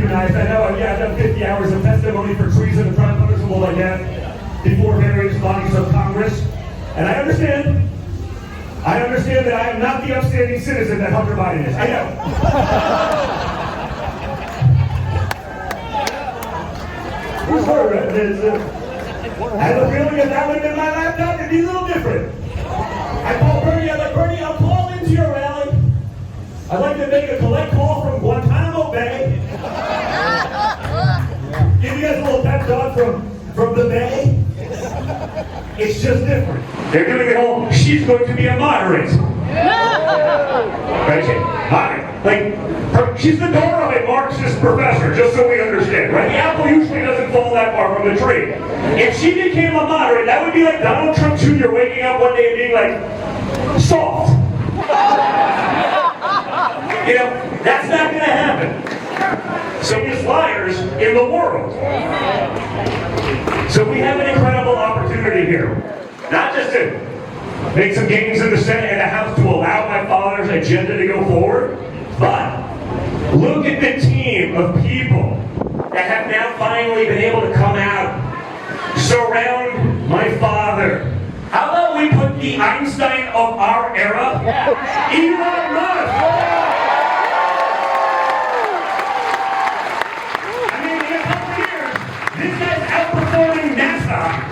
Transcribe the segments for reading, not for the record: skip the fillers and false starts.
recognized. I know, I've done 50 hours of testimony for treason and crime punishable like that before various bodies of Congress. And I understand that I am not the upstanding citizen that Hunter Biden is. I know. I have a feeling if that would have been my laptop, it'd be a little different. I called Bernie, I'm like, Bernie, I'll call into your rally. I'd like to make a collect call from Guantanamo Bay. Give you guys a little pep talk from the Bay. It's just different. They're doing it all, she's going to be a moderate. Right? Like, she's the daughter of a Marxist professor, just so we understand, right? The apple usually doesn't fall that far from the tree. If she became a moderate, that would be like Donald Trump Jr. waking up one day and being like, soft. You know, that's not going to happen. So there's liars in the world. So we have an incredible opportunity here. Not just to make some gains in the Senate and the House to allow my father's agenda to go forward, but look at the team of people that have now finally been able to come out, surround my father. How about we put the Einstein of our era, Elon Musk?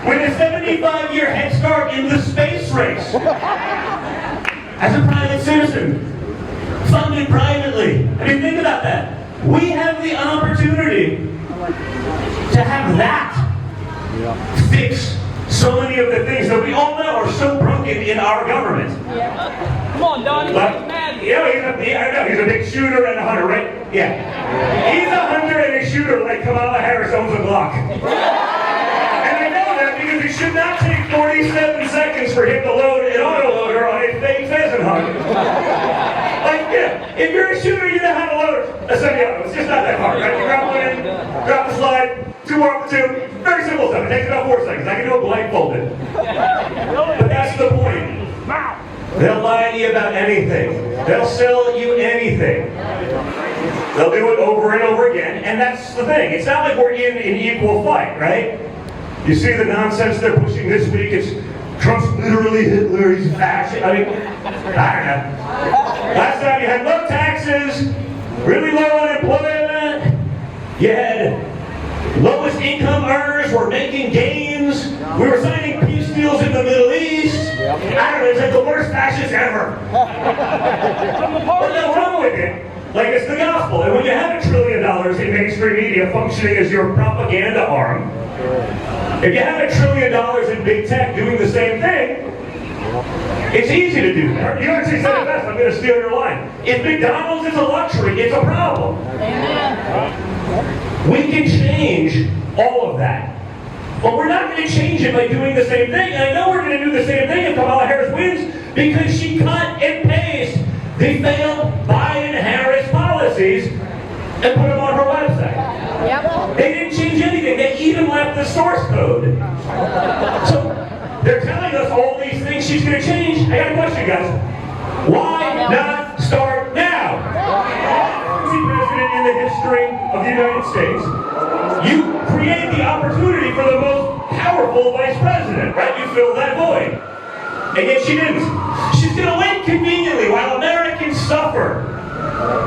With a 75-year head start in the space race. As a private citizen, funded privately. I mean, think about that. We have the opportunity to have that fix so many of the things that we all know are so broken in our government. Yeah. Come on, Don, he's mad. Yeah, I know, he's a big shooter and a hunter, right? Yeah. He's a hunter and a shooter like Kamala Harris owns a Glock. Because it should not take 47 seconds for him to load an autoloader on a fake pheasant hunt. Like, yeah, if you're a shooter, you know how to load a semi-auto. It's just not that hard, right? You drop one in, drop the slide, 2 more off the 2. Very simple stuff. It takes about 4 seconds. I can do it blindfolded. But that's the point. They'll lie to you about anything. They'll sell you anything. They'll do it over and over again, and that's the thing. It's not like we're in an equal fight, right? You see the nonsense they're pushing this week? It's Trump's literally Hitler, he's fascist. I mean, I don't know. Last time you had low taxes, really low unemployment, you had lowest income earners were making gains, we were signing peace deals in the Middle East. I don't know, it's like the worst fascist ever. What's wrong with it? Like it's the gospel. And when you have $1 trillion in mainstream media functioning as your propaganda arm, if you have $1 trillion in big tech doing the same thing, it's easy to do that. You actually said it best, I'm going to steal your line. If McDonald's is a luxury, it's a problem. We can change all of that. But we're not going to change it by doing the same thing. And I know we're going to do the same thing if Kamala Harris wins, because she cut and pasted the failed Biden-Harris policies and put them on her website. Yep. They didn't change anything. They even left the source code. So they're telling us all these things she's going to change. I got a question, guys. Why not start now? President in the history of the United States, you create the opportunity for the most powerful vice president, right? You fill that void. And yet she didn't. She's going to wait conveniently while Americans suffer.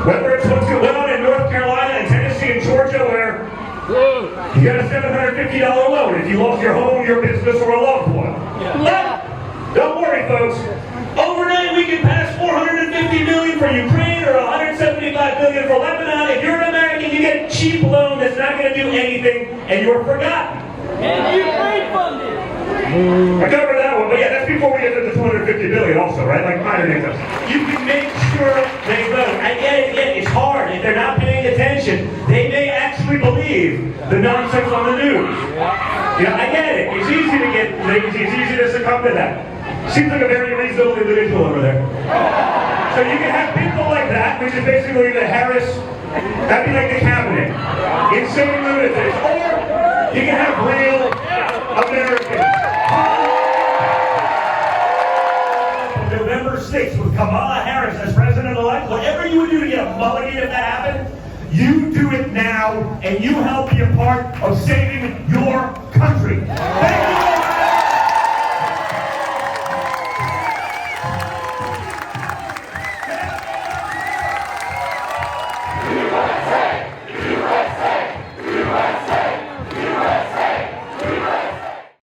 Whether it's what's going on in North Carolina and Tennessee and Georgia where you got a $750 loan if you lost your home, your business, or a loved one. But don't worry, folks. Overnight we can pass $450 million for Ukraine or $175 million for Lebanon. If you're an American, you get a cheap loan that's not going to do anything, and you're forgotten. And Ukraine funded. I covered that one, but yeah, that's before we get to the $250 billion also, right? Like minor things. You can make sure they vote. I get it, again, it's hard. If they're not paying attention, they may actually believe the nonsense on the news. You know, I get it. It's easy to get lazy. It's easy to succumb to that. Seems like a very reasonable individual over there. So you can have people like that, which is basically the Harris, that'd be like the cabinet. Insane lunatics. Or you can have real Americans. November 6th with Kamala Harris as president-elect, whatever you would do to get a mulligan if that happened, you do it now. now, and you help be a part of saving your country.